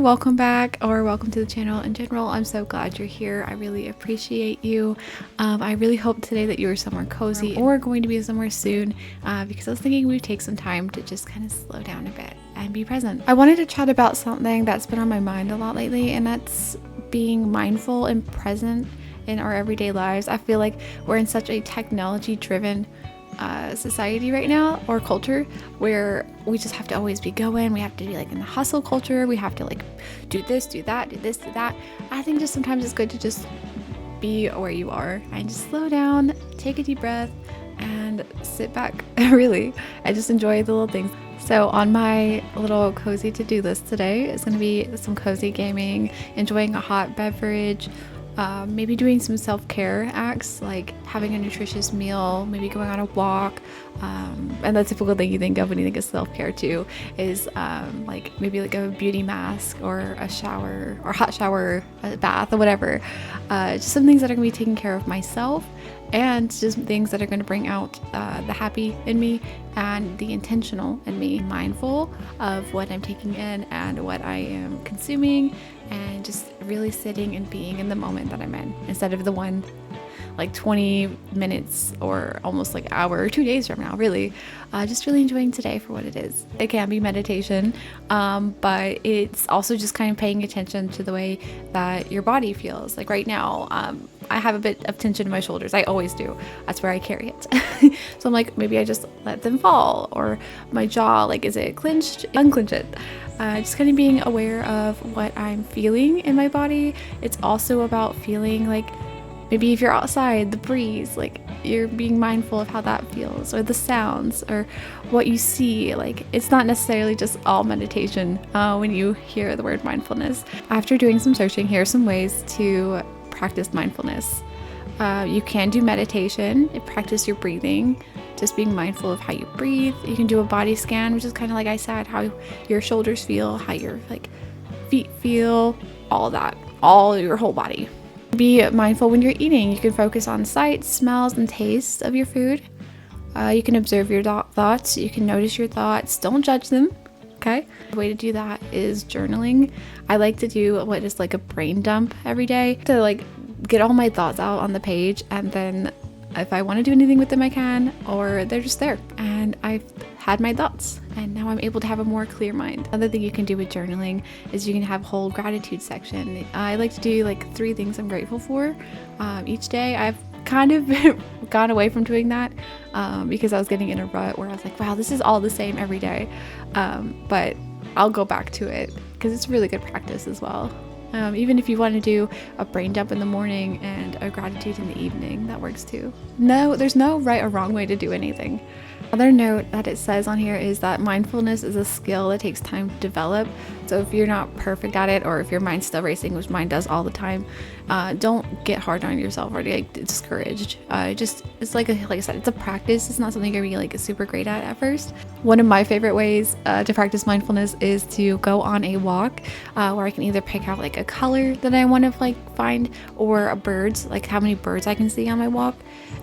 welcome back or welcome to the channel in general. I'm so glad you're here. I really appreciate you. I really hope today that you're somewhere cozy or going to be somewhere soon because I was thinking we'd take some time to just kind of slow down a bit and be present. I wanted to chat about something that's been on my mind a lot lately, and that's being mindful and present in our everyday lives. I feel like we're in such a technology driven society right now, or culture, where we just have to always be going. We have to be like in the hustle culture. We have to like do this, do that, do this, do that. I think just sometimes it's good to just be where you are and just slow down, take a deep breath, and sit back. Really, I just enjoy the little things. So on my little cozy to-do list today is going to be some cozy gaming, enjoying a hot beverage, maybe doing some self-care acts like having a nutritious meal, maybe going on a walk, and the typical thing you think of when you think of self-care too is like maybe like a beauty mask or a shower or hot shower, a bath or whatever, just some things that are going to be taking care of myself, and just things that are going to bring out the happy in me and the intentional in me, mindful of what I'm taking in and what I am consuming, and just really sitting and being in the moment that I'm in, instead of the one like 20 minutes or almost like hour or 2 days from now, really. Just really enjoying today for what it is. It can be meditation, but it's also just kind of paying attention to the way that your body feels. Like right now, I have a bit of tension in my shoulders. I always do. That's where I carry it. So I'm like, maybe I just let them fall, or my jaw, like, is it clenched? Unclench it. Just kind of being aware of what I'm feeling in my body. It's also about feeling like, maybe if you're outside, the breeze, like you're being mindful of how that feels, or the sounds, or what you see. Like, it's not necessarily just all meditation when you hear the word mindfulness. After doing some searching, here are some ways to practice mindfulness. You can do meditation, practice your breathing, just being mindful of how you breathe. You can do a body scan, which is kind of like I said, how your shoulders feel, how your like feet feel, all of that, all your whole body. Be mindful when you're eating. You can focus on sights, smells, and tastes of your food. You can observe your thoughts. You can notice your thoughts. Don't judge them. Okay? The way to do that is journaling. I like to do what is like a brain dump every day to like get all my thoughts out on the page, and then if I want to do anything with them, I can, or they're just there. And I've had my thoughts, and now I'm able to have a more clear mind. Another thing you can do with journaling is you can have a whole gratitude section. I like to do like 3 things I'm grateful for each day. I've kind of gone away from doing that because I was getting in a rut where I was like, wow, this is all the same every day. But I'll go back to it because it's really good practice as well. Even if you want to do a brain dump in the morning and a gratitude in the evening, that works too. No, there's no right or wrong way to do anything. Another note that it says on here is that mindfulness is a skill that takes time to develop. So if you're not perfect at it, or if your mind's still racing, which mine does all the time, don't get hard on yourself or get discouraged. It's like I said, it's a practice. It's not something you're gonna be like super great at first. One of my favorite ways to practice mindfulness is to go on a walk where I can either pick out like a color that I want to like find, or a birds, like how many birds I can see on my walk,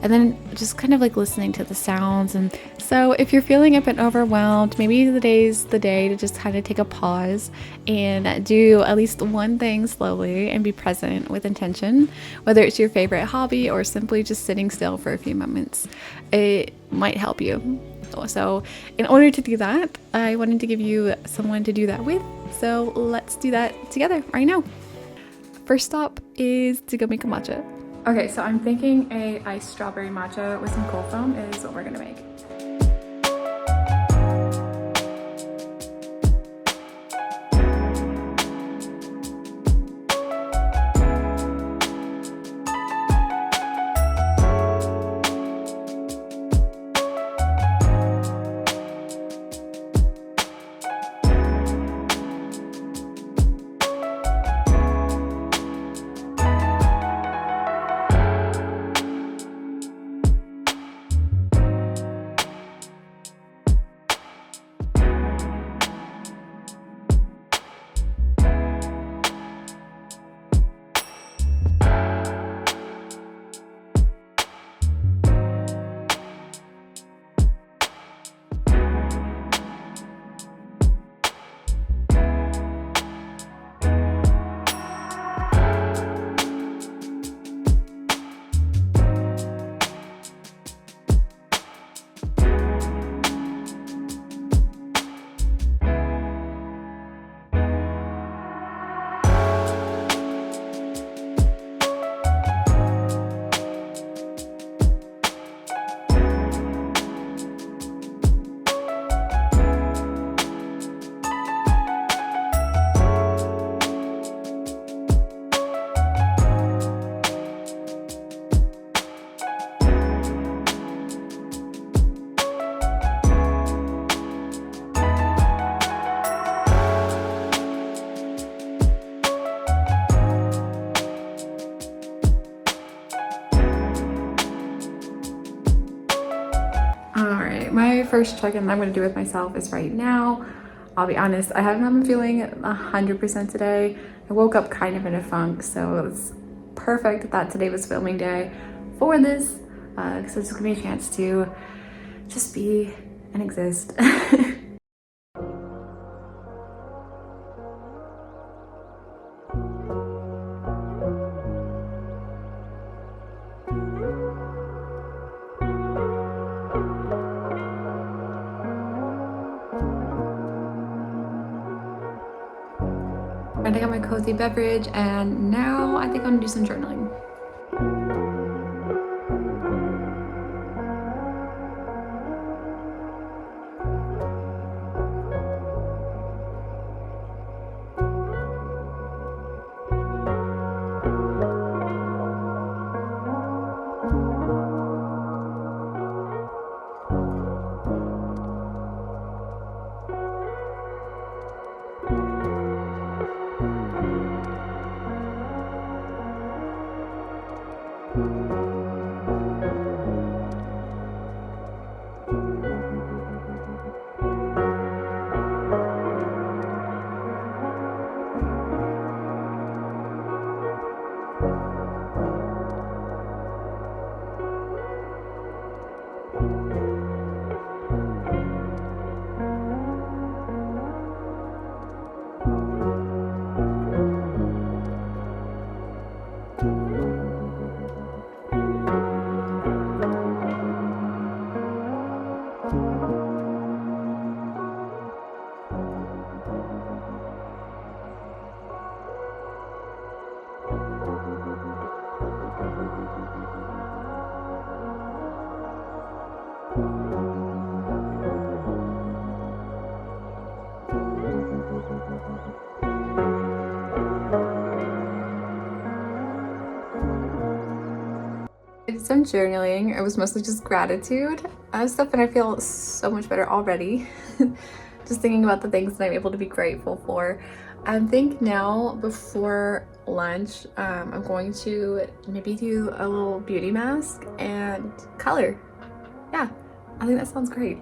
and then just kind of like listening to the sounds. And so if you're feeling a bit overwhelmed, maybe today's the day to just kind of take a pause and do at least one thing slowly and be present with intention, whether it's your favorite hobby or simply just sitting still for a few moments. It might help you. So in order to do that, I wanted to give you someone to do that with. So let's do that together right now. First stop is to go make a matcha. Okay, so I'm thinking a iced strawberry matcha with some cold foam is what we're gonna make. first check-in I'm going to do with myself is right now. I'll be honest, I have not been feeling 100% today. I woke up kind of in a funk, so it's perfect that today was filming day for this, because it's just giving me a chance to just be and exist. And I got my cozy beverage, and now I think I'm gonna do some journaling. I did some journaling. It was mostly just gratitude stuff, and I feel so much better already. Just thinking about the things that I'm able to be grateful for. I think now before lunch, I'm going to maybe do a little beauty mask and color. Yeah, I think that sounds great.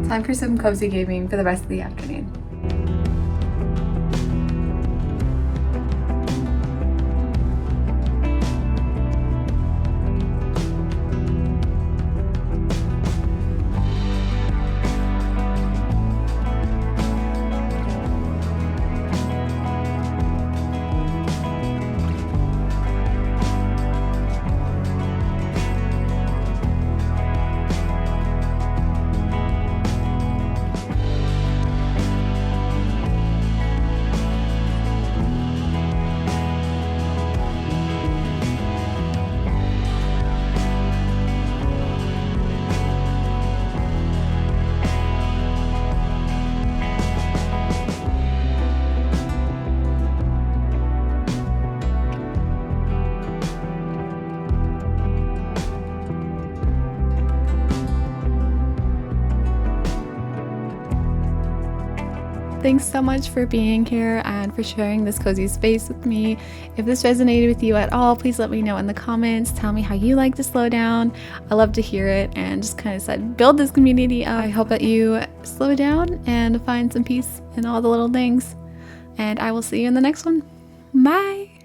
Time for some cozy gaming for the rest of the afternoon. Thanks so much for being here and for sharing this cozy space with me. If this resonated with you at all, please let me know in the comments. Tell me how you like to slow down. I love to hear it, and just kind of said, build this community up. I hope that you slow down and find some peace in all the little things. And I will see you in the next one. Bye.